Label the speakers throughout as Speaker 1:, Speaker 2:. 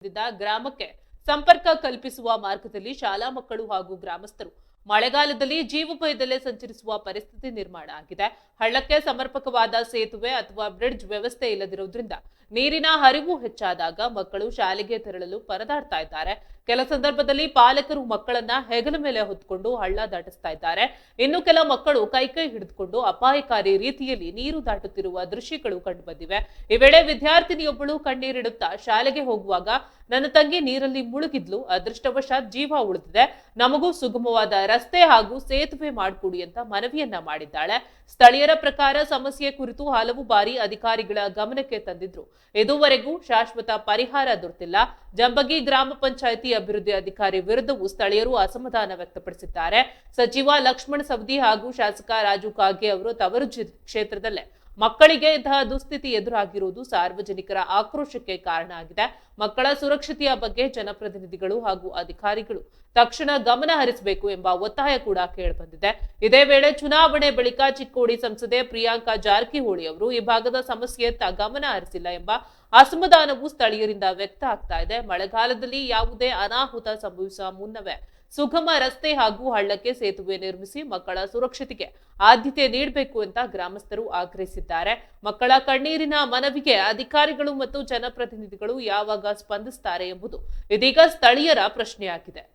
Speaker 1: ಗ್ರಾಮಕ್ಕೆ ಸಂಪರ್ಕ ಕಲ್ಪಿಸುವ ಮಾರ್ಗದಲ್ಲಿ ಶಾಲಾ ಮಕ್ಕಳು ಹಾಗೂ ಗ್ರಾಮಸ್ಥರು ಮಳೆಗಾಲದಲ್ಲಿ ಜೀವಭಯದಲ್ಲೇ ಸಂಚರಿಸುವ ಪರಿಸ್ಥಿತಿ ನಿರ್ಮಾಣ ಆಗಿದೆ. ಹಳ್ಳಕ್ಕೆ ಸಮರ್ಪಕವಾದ ಸೇತುವೆ ಅಥವಾ ಬ್ರಿಡ್ಜ್ ವ್ಯವಸ್ಥೆ ಇಲ್ಲದಿರುವುದರಿಂದ ನೀರಿನ ಹರಿವು ಹೆಚ್ಚಾದಾಗ ಮಕ್ಕಳು ಶಾಲೆಗೆ ತೆರಳಲು ಪರದಾಡ್ತಾ ಇದ್ದಾರೆ. ಕೆಲ ಸಂದರ್ಭದಲ್ಲಿ ಪಾಲಕರು ಮಕ್ಕಳನ್ನ ಹೆಗಲ ಮೇಲೆ ಹೊತ್ತುಕೊಂಡು ಹಳ್ಳ ದಾಟಿಸ್ತಾ ಇದ್ದಾರೆ. ಇನ್ನು ಕೆಲ ಮಕ್ಕಳು ಕೈ ಹಿಡಿದುಕೊಂಡು ಅಪಾಯಕಾರಿ ರೀತಿಯಲ್ಲಿ ನೀರು ದಾಟುತ್ತಿರುವ ದೃಶ್ಯಗಳು ಕಂಡುಬಂದಿವೆ. ಈ ವೇಳೆ ವಿದ್ಯಾರ್ಥಿನಿಯೊಬ್ಬಳು ಕಣ್ಣೀರಿಡುತ್ತಾ ಶಾಲೆಗೆ ಹೋಗುವಾಗ ನನ್ನ ತಂಗಿ ನೀರಲ್ಲಿ ಮುಳುಗಿದ್ಲು, ಅದೃಷ್ಟವಶಾತ್ ಜೀವ ಉಳಿದಿದೆ, ನಮಗೂ ಸುಗಮವಾದ ರಸ್ತೆ ಹಾಗೂ ಸೇತುವೆ ಮಾಡಿಕೊಡಿ ಅಂತ ಮನವಿಯನ್ನ ಮಾಡಿದ್ದಾಳೆ. ಸ್ಥಳೀಯರ ಪ್ರಕಾರ ಸಮಸ್ಯೆ ಕುರಿತು ಹಲವು ಬಾರಿ ಅಧಿಕಾರಿಗಳ ಗಮನಕ್ಕೆ ತಂದಿದ್ರು, ಇದುವರೆಗೂ ಶಾಶ್ವತ ಪರಿಹಾರ ದೊರೆತಿಲ್ಲ. ಜಂಬಗಿ ಗ್ರಾಮ ಪಂಚಾಯಿತಿ ಅಭಿವೃದ್ಧಿ ಅಧಿಕಾರಿ ವಿರುದ್ಧವೂ ಸ್ಥಳೀಯರು ಅಸಮಾಧಾನ ವ್ಯಕ್ತಪಡಿಸಿದ್ದಾರೆ. ಸಚಿವ ಲಕ್ಷ್ಮಣ ಸವದಿ ಹಾಗೂ ಶಾಸಕ ರಾಜು ಕಾಗೆ ಅವರು ತವರು ಕ್ಷೇತ್ರದಲ್ಲೇ ಮಕ್ಕಳಿಗೆ ಇಂತಹ ದುಸ್ಥಿತಿ ಎದುರಾಗಿರುವುದು ಸಾರ್ವಜನಿಕರ ಆಕ್ರೋಶಕ್ಕೆ ಕಾರಣ ಆಗಿದೆ. ಮಕ್ಕಳ ಸುರಕ್ಷತೆಯ ಬಗ್ಗೆ ಜನಪ್ರತಿನಿಧಿಗಳು ಹಾಗೂ ಅಧಿಕಾರಿಗಳು ತಕ್ಷಣ ಗಮನ ಹರಿಸಬೇಕು ಎಂಬ ಒತ್ತಾಯ ಕೂಡ ಕೇಳಿಬಂದಿದೆ. ಇದೇ ವೇಳೆ ಚುನಾವಣೆ ಬಳಿಕ ಚಿಕ್ಕೋಡಿ ಸಂಸದೆ ಪ್ರಿಯಾಂಕಾ ಜಾರಕಿಹೊಳಿ ಅವರು ಈ ಭಾಗದ ಸಮಸ್ಯೆಯತ್ತ ಗಮನ ಹರಿಸಿಲ್ಲ ಎಂಬ ಅಸಮಾಧಾನವು ಸ್ಥಳೀಯರಿಂದ ವ್ಯಕ್ತ ಆಗ್ತಾ ಇದೆ. ಮಳೆಗಾಲದಲ್ಲಿ ಯಾವುದೇ ಅನಾಹುತ ಸಂಭವಿಸುವ ಮುನ್ನವೇ ಸುಗಮ ರಸ್ತೆ ಹಾಗೂ ಹಳ್ಳಕ್ಕೆ ಸೇತುವೆ ನಿರ್ಮಿಸಿ ಮಕ್ಕಳ ಸುರಕ್ಷತೆಗೆ ಆದ್ಯತೆ ನೀಡಬೇಕು ಅಂತ ಗ್ರಾಮಸ್ಥರು ಆಗ್ರಹಿಸಿದ್ದಾರೆ. ಮಕ್ಕಳ ಕಣ್ಣೀರಿನ ಮನವಿಗೆ ಅಧಿಕಾರಿಗಳು ಮತ್ತು ಜನಪ್ರತಿನಿಧಿಗಳು ಯಾವಾಗ ಸ್ಪಂದಿಸುತ್ತಾರೆ ಎಂಬುದು ಇದೀಗ ಸ್ಥಳೀಯರ ಪ್ರಶ್ನೆಯಾಗಿದೆ.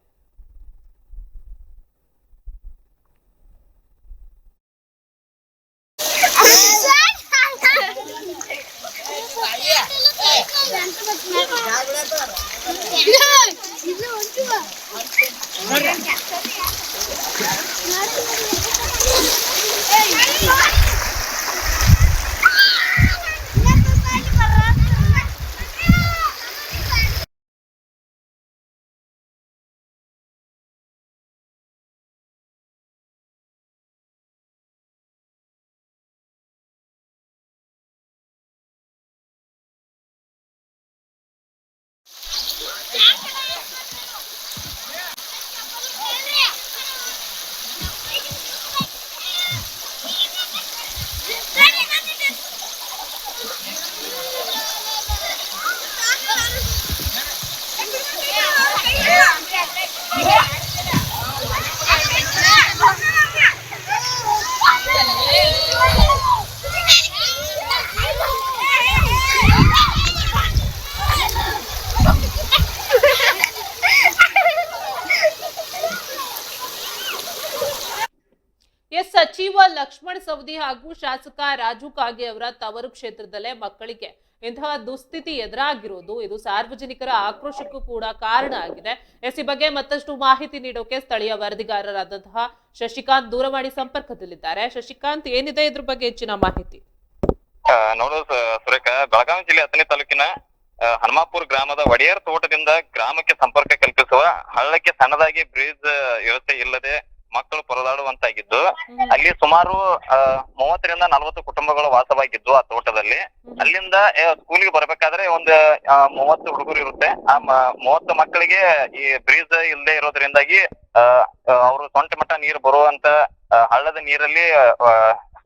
Speaker 1: ಸಚಿವ ಲಕ್ಷ್ಮಣ ಸವದಿ ಹಾಗೂ ಶಾಸಕ ರಾಜು ಕಾಗೆ ಅವರ ತವರು ಕ್ಷೇತ್ರದಲ್ಲೇ ಮಕ್ಕಳಿಗೆ ಇಂತಹ ದುಸ್ಥಿತಿ ಎದುರಾಗಿರೋದು ಇದು ಸಾರ್ವಜನಿಕರ ಆಕ್ರೋಶಕ್ಕೂ ಕೂಡ ಕಾರಣ ಆಗಿದೆ. ಈ ಬಗ್ಗೆ ಮತ್ತಷ್ಟು ಮಾಹಿತಿ ನೀಡೋಕೆ ಸ್ಥಳೀಯ ವರದಿಗಾರರಾದಂತಹ ಶಶಿಕಾಂತ್ ದೂರವಾಣಿ ಸಂಪರ್ಕದಲ್ಲಿದ್ದಾರೆ. ಶಶಿಕಾಂತ್, ಏನಿದೆ ಇದ್ರ ಬಗ್ಗೆ ಹೆಚ್ಚಿನ ಮಾಹಿತಿ?
Speaker 2: ನೋಡೋದು ಸುರೇಖ, ಬೆಳಗಾವಿ ಜಿಲ್ಲೆ ಹತ್ತನೇ ತಾಲೂಕಿನ ಹನುಮಾಪುರ ಗ್ರಾಮದ ಒಡೆಯರ್ ತೋಟದಿಂದ ಗ್ರಾಮಕ್ಕೆ ಸಂಪರ್ಕ ಕಲ್ಪಿಸುವ ಹಳ್ಳಕ್ಕೆ ಸಣ್ಣದಾಗಿ ಬ್ರಿಡ್ಜ್ ವ್ಯವಸ್ಥೆ ಇಲ್ಲದೆ ಮಕ್ಕಳು ಪರದಾಡುವಂತಾಗಿದ್ದು, ಅಲ್ಲಿ ಸುಮಾರು 30ರಿಂದ 40 ಕುಟುಂಬಗಳು ವಾಸವಾಗಿದ್ದು ಆ ತೋಟದಲ್ಲಿ. ಅಲ್ಲಿಂದ ಸ್ಕೂಲಿಗೆ ಬರ್ಬೇಕಾದ್ರೆ ಒಂದು 30 ಹುಡುಗರು ಇರುತ್ತೆ. ಆ 30 ಮಕ್ಕಳಿಗೆ ಈ ಬ್ರಿಡ್ಜ್ ಇಲ್ಲದೆ ಇರೋದ್ರಿಂದಾಗಿ ಅವರು ಸೊಂಟ ಮಟ್ಟ ನೀರು ಬರುವಂತ ಹಳ್ಳದ ನೀರಲ್ಲಿ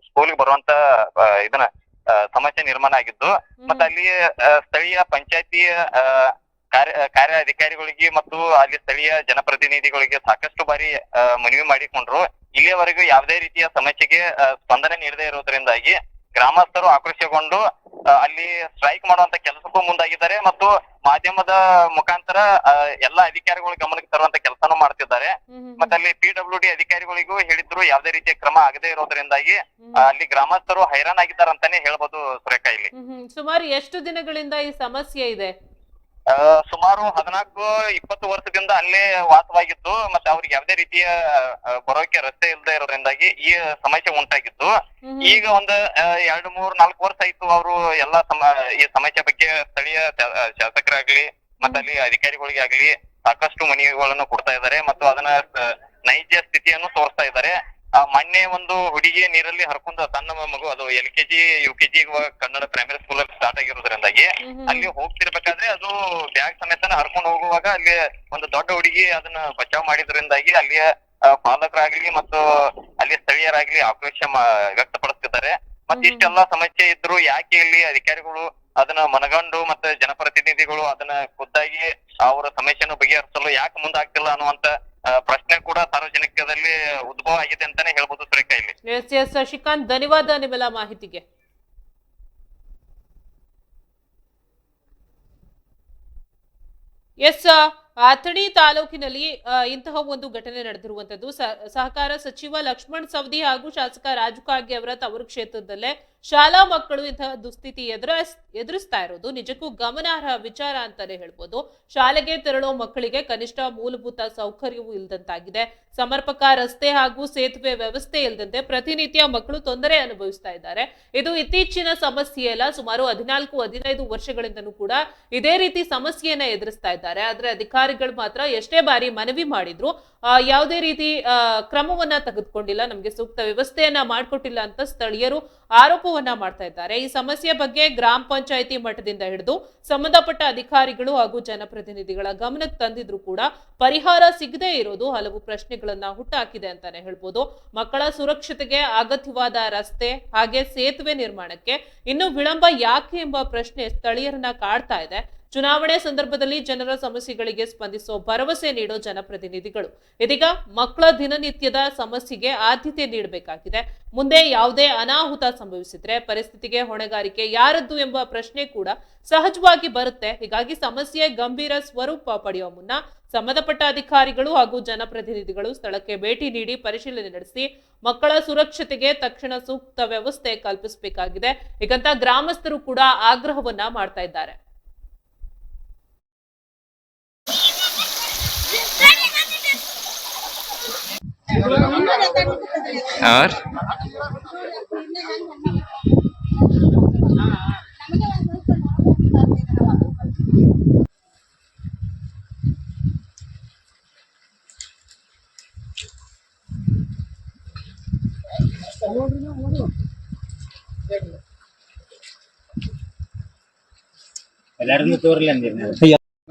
Speaker 2: ಸ್ಕೂಲಿಗೆ ಬರುವಂತ ಇದನ್ನ ಸಮಸ್ಯೆ ನಿರ್ಮಾಣ ಆಗಿದ್ದು, ಮತ್ತೆ ಅಲ್ಲಿ ಸ್ಥಳೀಯ ಪಂಚಾಯತಿ ಕಾರ್ಯ ಅಧಿಕಾರಿಗಳಿಗೆ ಮತ್ತು ಅಲ್ಲಿ ಸ್ಥಳೀಯ ಜನಪ್ರತಿನಿಧಿಗಳಿಗೆ ಸಾಕಷ್ಟು ಬಾರಿ ಮನವಿ ಮಾಡಿಕೊಂಡ್ರು. ಇಲ್ಲಿಯವರೆಗೂ ಯಾವುದೇ ರೀತಿಯ ಸಮಸ್ಯೆಗೆ ಸ್ಪಂದನೆ ನೀಡದೇ ಇರುವುದರಿಂದಾಗಿ ಗ್ರಾಮಸ್ಥರು ಆಕ್ರೋಶಗೊಂಡು ಅಲ್ಲಿ ಸ್ಟ್ರೈಕ್ ಮಾಡುವಂತ ಕೆಲಸಕ್ಕೂ ಮುಂದಾಗಿದ್ದಾರೆ ಮತ್ತು ಮಾಧ್ಯಮದ ಮುಖಾಂತರ ಎಲ್ಲಾ ಅಧಿಕಾರಿಗಳ ಗಮನಕ್ಕೆ ತರುವಂತ ಕೆಲಸನೂ ಮಾಡ್ತಿದ್ದಾರೆ. ಮತ್ತೆ ಅಲ್ಲಿ PWD ಅಧಿಕಾರಿಗಳಿಗೂ ಹೇಳಿದ್ರು, ಯಾವುದೇ ರೀತಿಯ ಕ್ರಮ ಆಗದೆ ಇರೋದ್ರಿಂದಾಗಿ ಅಲ್ಲಿ ಗ್ರಾಮಸ್ಥರು ಹೈರಾಣಾಗಿದ್ದಾರೆ ಅಂತಾನೆ ಹೇಳ್ಬೋದು ಸುರೇಖಾ. ಇಲ್ಲಿ
Speaker 1: ಸುಮಾರು ಎಷ್ಟು ದಿನಗಳಿಂದ ಈ ಸಮಸ್ಯೆ ಇದೆ?
Speaker 2: ಸುಮಾರು 14-20 ವರ್ಷದಿಂದ ಅಲ್ಲೇ ವಾಸವಾಗಿದ್ದು, ಮತ್ತೆ ಅವ್ರಿಗೆ ಯಾವುದೇ ರೀತಿಯ ಬರೋಕೆ ರಸ್ತೆ ಇಲ್ಲದೆ ಇರೋದ್ರಿಂದಾಗಿ ಈ ಸಮಸ್ಯೆ ಉಂಟಾಗಿದ್ದು, ಈಗ ಒಂದು 2-3-4 ವರ್ಷ ಆಯ್ತು ಅವರು ಎಲ್ಲಾ ಈ ಸಮಸ್ಯೆ ಬಗ್ಗೆ ಸ್ಥಳೀಯ ಶಾಸಕರಾಗ್ಲಿ ಮತ್ತೆ ಅಲ್ಲಿ ಅಧಿಕಾರಿಗಳಿಗೆ ಆಗ್ಲಿ ಸಾಕಷ್ಟು ಮನವಿಗಳನ್ನು ಕೊಡ್ತಾ ಇದ್ದಾರೆ ಮತ್ತು ಅದನ್ನ ನೈಜ ಸ್ಥಿತಿಯನ್ನು ತೋರಿಸ್ತಾ ಇದ್ದಾರೆ. ಮೊನ್ನೆ ಒಂದು ಹುಡುಗಿ ನೀರಲ್ಲಿ ಹರ್ಕೊಂಡು ಸಣ್ಣ ಮಗು, ಅದು LKG UKG Kannada primary school ಅಲ್ಲಿ ಸ್ಟಾರ್ಟ್ ಆಗಿರೋದ್ರಿಂದಾಗಿ ಅಲ್ಲಿ ಹೋಗ್ತಿರ್ಬೇಕಾದ್ರೆ ಅದು ಬ್ಯಾಗ್ ಸಮೇತನ ಹರ್ಕೊಂಡು ಹೋಗುವಾಗ ಅಲ್ಲಿ ಒಂದು ದೊಡ್ಡ ಹುಡುಗಿ ಅದನ್ನ ಬಚಾವ್ ಮಾಡಿದ್ರಿಂದಾಗಿ ಅಲ್ಲಿಯ ಪಾಲಕರಾಗ್ಲಿ ಮತ್ತು ಅಲ್ಲಿ ಸ್ಥಳೀಯರಾಗ್ಲಿ ಆಕ್ರೋಶ ವ್ಯಕ್ತಪಡಿಸ್ತಿದ್ದಾರೆ. ಮತ್ತೆ ಇಷ್ಟೆಲ್ಲಾ ಸಮಸ್ಯೆ ಇದ್ರು ಯಾಕೆ ಇಲ್ಲಿ ಅಧಿಕಾರಿಗಳು ಅದನ್ನ ಮನಗಂಡು ಮತ್ತೆ ಜನಪ್ರತಿನಿಧಿಗಳು ಅದನ್ನ ಖುದ್ದಾಗಿ ಅವರ ಸಮಸ್ಯೆಯನ್ನು ಬಗೆಹರಿಸಲು ಯಾಕೆ ಮುಂದಾಗ್ತಿಲ್ಲ ಅನ್ನುವಂತ ಪ್ರಶ್ನೆ ಕೂಡ ಸಾರ್ವಜನಿಕರಲ್ಲಿ ಉದ್ಭವ ಆಗಿದೆ ಅಂತಾನೆ ಹೇಳ್ಬೋದು ಸುರೇಖಾ ಇಲ್ಲಿ.
Speaker 1: ಎಸ್ ಎಸ್ ಶಶಿಕಾಂತ್, ಧನ್ಯವಾದ ನಿಮ್ಮೆಲ್ಲ ಮಾಹಿತಿಗೆ. ಎಸ್, ಅಥಣಿ ತಾಲೂಕಿನಲ್ಲಿ ಇಂತಹ ಒಂದು ಘಟನೆ ನಡೆದಿರುವಂತದ್ದು. ಸಹಕಾರ ಸಚಿವ ಲಕ್ಷ್ಮಣ್ ಸವದಿ ಹಾಗೂ ಶಾಸಕ ರಾಜು ಕಾಗೆ ಅವರ ತವರು ಕ್ಷೇತ್ರದಲ್ಲೇ ಶಾಲಾ ಮಕ್ಕಳು ಇಂತಹ ದುಸ್ಥಿತಿ ಎದುರಿಸ್ತಾ ಇರೋದು ನಿಜಕ್ಕೂ ಗಮನಾರ್ಹ ವಿಚಾರ ಅಂತಾನೆ ಹೇಳ್ಬೋದು. ಶಾಲೆಗೆ ತೆರಳೋ ಮಕ್ಕಳಿಗೆ ಕನಿಷ್ಠ ಮೂಲಭೂತ ಸೌಕರ್ಯವೂ ಇಲ್ಲದಂತಾಗಿದೆ. ಸಮರ್ಪಕ ರಸ್ತೆ ಹಾಗೂ ಸೇತುವೆ ವ್ಯವಸ್ಥೆ ಇಲ್ಲದಂತೆ ಪ್ರತಿನಿತ್ಯ ಮಕ್ಕಳು ತೊಂದರೆ ಅನುಭವಿಸ್ತಾ ಇದ್ದಾರೆ. ಇದು ಇತ್ತೀಚಿನ ಸಮಸ್ಯೆ ಅಲ್ಲ, ಸುಮಾರು 14-15 ವರ್ಷಗಳಿಂದನೂ ಕೂಡ ಇದೇ ರೀತಿ ಸಮಸ್ಯೆಯನ್ನ ಎದುರಿಸ್ತಾ ಇದ್ದಾರೆ. ಆದ್ರೆ ಅಧಿಕಾರಿಗಳು ಮಾತ್ರ ಎಷ್ಟೇ ಬಾರಿ ಮನವಿ ಮಾಡಿದ್ರು ಯಾವುದೇ ರೀತಿ ಕ್ರಮವನ್ನ ತೆಗೆದುಕೊಂಡಿಲ್ಲ, ನಮಗೆ ಸೂಕ್ತ ವ್ಯವಸ್ಥೆಯನ್ನ ಮಾಡಿಕೊಟ್ಟಿಲ್ಲ ಅಂತ ಸ್ಥಳೀಯರು ಆರೋಪವನ್ನ ಮಾಡ್ತಾ ಇದ್ದಾರೆ. ಈ ಸಮಸ್ಯೆ ಬಗ್ಗೆ ಗ್ರಾಮ ಪಂಚಾಯಿತಿ ಮಟ್ಟದಿಂದ ಹಿಡಿದು ಸಂಬಂಧಪಟ್ಟ ಅಧಿಕಾರಿಗಳು ಹಾಗೂ ಜನಪ್ರತಿನಿಧಿಗಳ ಗಮನಕ್ಕೆ ತಂದಿದ್ರು ಕೂಡ ಪರಿಹಾರ ಸಿಗದೇ ಇರೋದು ಹಲವು ಪ್ರಶ್ನೆಗಳನ್ನ ಹುಟ್ಟಾಕಿದೆ ಅಂತಾನೆ ಹೇಳ್ಬೋದು. ಮಕ್ಕಳ ಸುರಕ್ಷತೆಗೆ ಅಗತ್ಯವಾದ ರಸ್ತೆ ಹಾಗೆ ಸೇತುವೆ ನಿರ್ಮಾಣಕ್ಕೆ ಇನ್ನು ವಿಳಂಬ ಯಾಕೆ ಎಂಬ ಪ್ರಶ್ನೆ ಸ್ಥಳೀಯರನ್ನ ಕಾಡ್ತಾ ಇದೆ. ಚುನಾವಣೆ ಸಂದರ್ಭದಲ್ಲಿ ಜನರ ಸಮಸ್ಯೆಗಳಿಗೆ ಸ್ಪಂದಿಸೋ ಭರವಸೆ ನೀಡೋ ಜನಪ್ರತಿನಿಧಿಗಳು ಇದೀಗ ಮಕ್ಕಳ ದಿನನಿತ್ಯದ ಸಮಸ್ಯೆಗೆ ಆದ್ಯತೆ ನೀಡಬೇಕಾಗಿದೆ. ಮುಂದೆ ಯಾವುದೇ ಅನಾಹುತ ಸಂಭವಿಸಿದ್ರೆ ಪರಿಸ್ಥಿತಿಗೆ ಹೊಣೆಗಾರಿಕೆ ಯಾರದ್ದು ಎಂಬ ಪ್ರಶ್ನೆ ಕೂಡ ಸಹಜವಾಗಿ ಬರುತ್ತೆ. ಹೀಗಾಗಿ ಸಮಸ್ಯೆ ಗಂಭೀರ ಸ್ವರೂಪ ಪಡೆಯುವ ಮುನ್ನ ಸಂಬಂಧಪಟ್ಟ ಅಧಿಕಾರಿಗಳು ಹಾಗೂ ಜನಪ್ರತಿನಿಧಿಗಳು ಸ್ಥಳಕ್ಕೆ ಭೇಟಿ ನೀಡಿ ಪರಿಶೀಲನೆ ನಡೆಸಿ ಮಕ್ಕಳ ಸುರಕ್ಷತೆಗೆ ತಕ್ಷಣ ಸೂಕ್ತ ವ್ಯವಸ್ಥೆ ಕಲ್ಪಿಸಬೇಕಾಗಿದೆ. ಹೀಗಂತ ಗ್ರಾಮಸ್ಥರು ಕೂಡ ಆಗ್ರಹವನ್ನ ಮಾಡ್ತಾ ಇದ್ದಾರೆ.
Speaker 2: और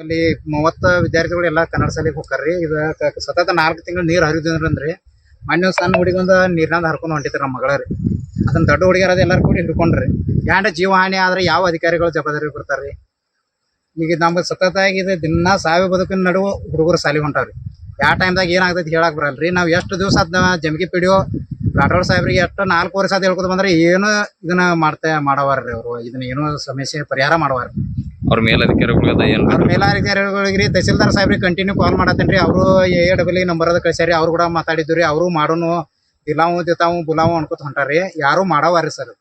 Speaker 3: ಅಲ್ಲಿ 30 ವಿದ್ಯಾರ್ಥಿಗಳು ಎಲ್ಲಾ ಕನ್ನಡ ಶಾಲೆಗೆ ಹೋಗ್ತಾರ್ರಿ. ಇದ ಸತತ 4 ತಿಂಗಳು ನೀರ್ ಹರಿದ್ರಂದ್ರಿ ಮೊನ್ನೆ ಸಣ್ಣ ಹುಡುಗೊಂದು ನೀರ್ನಾಗ ಹರ್ಕೊಂಡು ಹೊಂಟಿದ್ರಿ ನಮ್ಮ ಮಗಳರಿ. ಅದನ್ನ ದೊಡ್ಡ ಹುಡುಗಿಯರ ಎಲ್ಲಾರು ಕೂಡಿ ಹಿಡ್ಕೊಂಡ್ರಿ. ಯಾಂಡ ಜೀವ ಹಾನಿ ಆದ್ರೆ ಯಾವ ಅಧಿಕಾರಿಗಳು ಜವಾಬ್ದಾರಿ ಬರ್ತಾರ್ರಿ? ಈಗ ನಮ್ಗೆ ಸತತ ಇದು ದಿನ ಸಾವೇ ಬದುಕಿನ ನಡುವೆ ಹುಡುಗರು ಸಾಲಿ ಹೊಂಟಾವ್ರಿ. ಯಾವ ಟೈಮ್ದಾಗ ಏನಾಗ್ತೈತಿ ಹೇಳಕ್ ಬರಲ್ರಿ. ನಾವು ಎಷ್ಟು ದಿವಸ ಅದ್ನ ಜಮಗಿ ಪಿಡಿಯೋ ರಾಠೋಡ್ ಸಾಹೇಬ್ರಿಗೆ ಎಷ್ಟು 4 ವರ್ಷ ಹೇಳ್ಕೊತ ಬಂದ್ರೆ ಏನು ಇದನ್ನ ಮಾಡವಾರ್ರಿ ಅವರು. ಇದನ್ನ ಏನೋ ಸಮಸ್ಯೆ ಪರಿಹಾರ ಮಾಡವಾರ್ರಿ.
Speaker 2: ಅವ್ರ ಮೇಲಧಿಕಾರಿಗಳು
Speaker 3: ಅವ್ರ ಮೇಲಧಿಕಾರಿಗಳಿಗೆ ತಹಸೀಲ್ದಾರ್ ಸಾಹೇಬ್ರಿಗೆ ಕಂಟಿನ್ಯೂ ಕಾಲ್ ಮಾಡತ್ತೇನ್ರಿ. ಅವರು AAA ನಂಬರ್ ಅದ ಕಳ್ಸ್ಯಾರಿ. ಅವ್ರು ಕೂಡ ಮಾತಾಡಿದ್ರಿ. ಅವರು ಮಾಡೋನು ದಿಲಾವು ದಿತಾವು ಬುಲಾವು ಅನ್ಕೋತ ಹೊಂಟಾರಿ. ಯಾರು ಮಾಡವಾರ್ರಿ ಸರ್.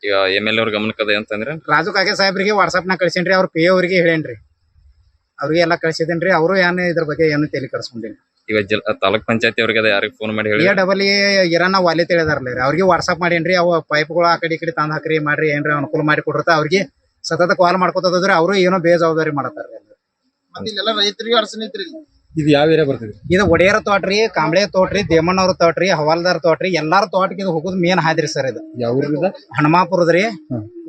Speaker 2: ಈಗ MLA ಅವ್ರ ಗಮನಕ್ಕದ ಅಂತಂದ್ರೆ
Speaker 3: ರಾಜು ಕಾಗೆ ಸಾಹೇಬ್ರಿಗೆ ವಾಟ್ಸಾಪ್ನಾಗ ಕಳ್ಸೇನ್ರಿ. ಅವ್ರ PA ಅವ್ರಿಗೆ ಹೇಳೇನ್ರಿ. ಅವ್ರಿಗೆ ಎಲ್ಲ ಕಳ್ಸಿದೇನ್ರಿ. ಅವರು ಏನು ಇದ್ರ ಬಗ್ಗೆ ಏನು ತಲೆ ಕಳ್ಸ್ಕೊಂಡೇನಿ.
Speaker 2: ಈಗ ತಾಲೂಕ್ ಪಂಚಾಯತಿ ಅವ್ರಿಗೆ ಯಾರಿಗೆ ಫೋನ್ ಮಾಡಿ ಹೇಳಿ
Speaker 3: AAA ಇರಾನ ವಾಲಿ ತಿಳಿದಾರ್ಲಿ. ಅವ್ರಿಗೆ ವಾಟ್ಸಾಪ್ ಮಾಡೇನ್ರಿ. ಅವ ಪೈಪ್ಗಳು ಆ ಕಡೆ ಈ ಕಡೆ ತಂದು ಹಾಕ್ರಿ ಮಾಡ್ರಿ ಏನ್ರಿ ಅನುಕೂಲ ಮಾಡಿ ಕೊಡ್ರತ ಅವ್ರಿಗೆ ಸತತ ಕಾಲ್ ಮಾಡ್ಕೊತದ್ರಿ. ಅವರು ಏನೋ ಬೇಜವಾಬ್ದಾರಿ ಮಾಡತಾರ್ರಿ.
Speaker 4: ರೈತರಿಗೆ ಅಡಚಣೆ ಐತ್ರಿ.
Speaker 5: ಇದು ಯಾವ ಏರಿಯಾ ಬರ್ತದೆ?
Speaker 3: ಇದು ಒಡೆಯರ ತೋಟ್ರಿ, ಕಾಂಬ್ಳೆ ತೋಟ್ರಿ, ದೇಮಣ್ಣವ್ರ ತೋಟ್ರಿ, ಹವಾಲ್ದಾರ್ ತೋಟ್ರಿ, ಎಲ್ಲಾರ ತೋಟಕ್ಕೆ ಇದು ಹೋಗುದು ಮೇನ್ ಹಾದ್ರಿ ಸರ್. ಇದು
Speaker 5: ಯಾವ
Speaker 3: ಹನುಮಾಪುರದ್ರಿ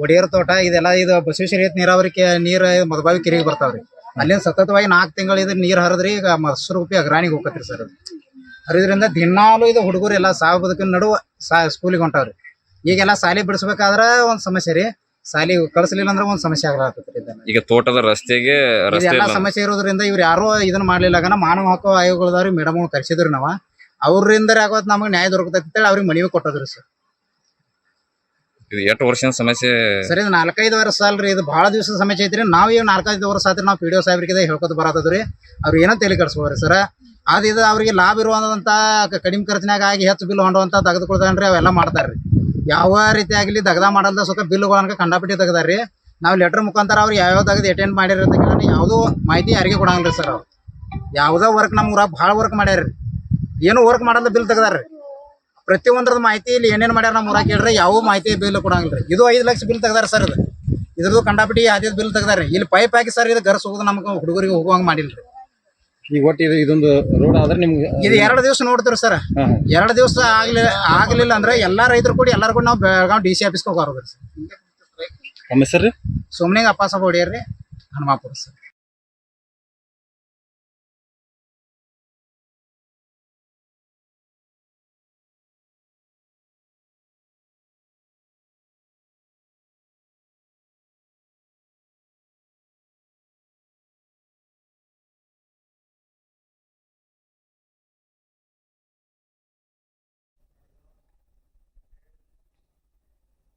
Speaker 3: ಒಡೆಯರ ತೋಟ. ಇದೆಲ್ಲ ಇದು ಬಸವೇಶ್ವರ ನೀರಾವರಿ ನೀರ್ ಮದಬಾವಿ ಕೆರೆಗೆ ಬರ್ತಾವ್ರಿ. ಅಲ್ಲಿಂದ ಸತತವಾಗಿ 4 ತಿಂಗಳು ಇದು ನೀರ್ ಹರಿದ್ರಿ. ಈಗ ಮಸ್ರು ರೂಪಾಯಿ ಅಗ್ರಾಣಿಗೆ ಹೋಗತ್ರಿ ಸರ್. ಹರಿದ್ರಿಂದ ದಿನಾಲು ಇದು ಹುಡುಗರು ಎಲ್ಲ ಸಾವು ಬದುಕಿನ ನಡುವ ಸ್ಕೂಲಿಗೆ ಹೊಂಟಾವ್ರಿ. ಈಗೆಲ್ಲ ಸಾಲಿ ಬಿಡಿಸ್ಬೇಕಾದ್ರ ಒಂದ್ ಸಮಸ್ಯೆ ರೀ. ಸಾಲಿ ಕಳಿಸ್ಲಿಲ್ಲ ಅಂದ್ರೆ ಒಂದ್ ಸಮಸ್ಯೆ ಆಗಲಾಗ್ತೈತ್ರಿ.
Speaker 2: ಈಗ ತೋಟದ ರಸ್ತೆಗೆ
Speaker 3: ಎಲ್ಲಾ ಸಮಸ್ಯೆ ಇರೋದ್ರಿಂದ ಇವ್ರು ಯಾರು ಇದನ್ನ ಮಾಡ್ಲಿಲ್ಲ. ಮಾನವ ಹಕ್ಕು ಆಯೋಗದವ್ರಿ ಮೇಡಮ್ ಕರ್ಸಿದ್ರಿ ನಾವ. ಅವ್ರಿಂದ ಆಗೋದ್ ನಮಗ್ ನ್ಯಾಯ ದೊರಕತೈತಿ ಅಂತೇಳಿ ಅವ್ರಿಗೆ ಮನವಿ ಕೊಟ್ಟದ್ರಿ ಸರ್.
Speaker 2: ಎಷ್ಟು ವರ್ಷದ ಸಮಸ್ಯೆ
Speaker 3: ಸರ್? ಇದು 4-5 ವರ್ಷ ಅಲ್ರಿ. ಇದು ಬಹಳ ದಿವಸದ ಸಮಸ್ಯೆ ಐತ್ರಿ. ನಾವ್ ಇವ್ 4-5 ವರ್ಷ ಆತ್ರಿ ನಾವು PDO ಸಾಹೇಬ್ರಿಗೆ ಹೇಳ್ಕೊತ ಬರತ್ತದ್ರಿ. ಅವ್ರು ಏನೋ ತಲೆ ಕಟ್ಸ್ಬೋರಿ ಸರ್. ಅದ್ ಇದು ಅವ್ರಿಗೆ ಲಾಭ ಇರುವಂತ ಕಡಿಮೆ ಖರ್ಚಿನಾಗ ಆಗಿ ಹೆಚ್ಚು ಬಿಲ್ ಹೊಂಡುವಂತ ತೆಗೆದುಕೊಳ್ತಾನ್ರಿ. ಅವೆಲ್ಲ ಮಾಡ್ತಾರ್ರಿ. ಯಾವ ರೀತಿ ಆಗ್ಲಿ ದಗದ ಮಾಡಲ್ದ ಸ್ವಲ್ಪ ಬಿಲ್ಗಳನ್ನ ಕಂಡಾಪಟ್ಟಿ ತೆಗದಾರ್ರಿ. ನಾವು ಲೆಟರ್ ಮುಖಾಂತರ ಅವ್ರು ಯಾವ್ಯಾವ ತೆಗೆದು ಅಟೆಂಡ್ ಮಾಡಿರಂತ ಯಾವುದೋ ಮಾಹಿತಿ ಯಾರಿಗೆ ಕೊಡಂಗಿಲ್ರಿ ಸರ್. ಅವ್ರು ಯಾವ್ದೋ ವರ್ಕ್ ನಮ್ಮ ಊರಾಗ ಭಾಳ ವರ್ಕ್ ಮಾಡ್ಯಾರ್ರಿ. ಏನು ವರ್ಕ್ ಮಾಡಲ್ದ ಬಿಲ್ ತೆಗದಾರ್ರಿ. ಪ್ರತಿಯೊಂದ್ರದ ಮಾಹಿತಿ ಇಲ್ಲಿ ಏನೇನು ಮಾಡ್ಯಾರ ನಮ್ಮ ಊರಾಗ ಕೇಳ್ರಿ. ಯಾವ ಮಾಹಿತಿ ಬಿಲ್ ಕೊಡಂಗಿಲ್ರಿ. ಇದು 5 ಲಕ್ಷ ಬಿಲ್ ತೆಗದಾರ ಸರ್. ಇದು ಇದ್ರದ್ದು ಕಂಡಾಪಟ್ಟಿ ಆದ್ಯದ ಬಿಲ್ ತೆಗದಾರ್ರಿ. ಇಲ್ಲಿ ಪೈಪ್ ಹಾಕಿ ಸರ್ ಇದು ಗರ್ಸ್ ಹೋಗೋದು ನಮ್ಗೆ ಹುಡುಗರಿಗೆ ಹೋಗುವಂಗ ಮಾಡಿಲ್ರಿ.
Speaker 5: ಈಗ ಒಟ್ಟು ಇದೊಂದು ರೋಡ್ ಆದ್ರೆ ನಿಮ್ಗೆ
Speaker 3: ಇದು 2 ದಿವಸ ನೋಡ್ತೀರಿ ಸರ್. 2 ದಿವಸ ಆಗ್ಲಿಲ್ಲ ಅಂದ್ರೆ ಎಲ್ಲಾ ರೈತರು ಕೂಡಿ ಎಲ್ಲಾರು ಕೂಡ ನಾವು ಬೆಳಗಾವ್ DC ಆಫೀಸ್ಗೆ ಹೋಗೋರು ಸರ್.
Speaker 5: ನಮ್ಮ ಹೆಸರು
Speaker 3: ಸೋಮನಿಂಗ ಅಪ್ಪ ಸಾಬ್ ಹೊಡಿಯರ್ರಿ, ಹನುಮಾಪುರ ಸರ್.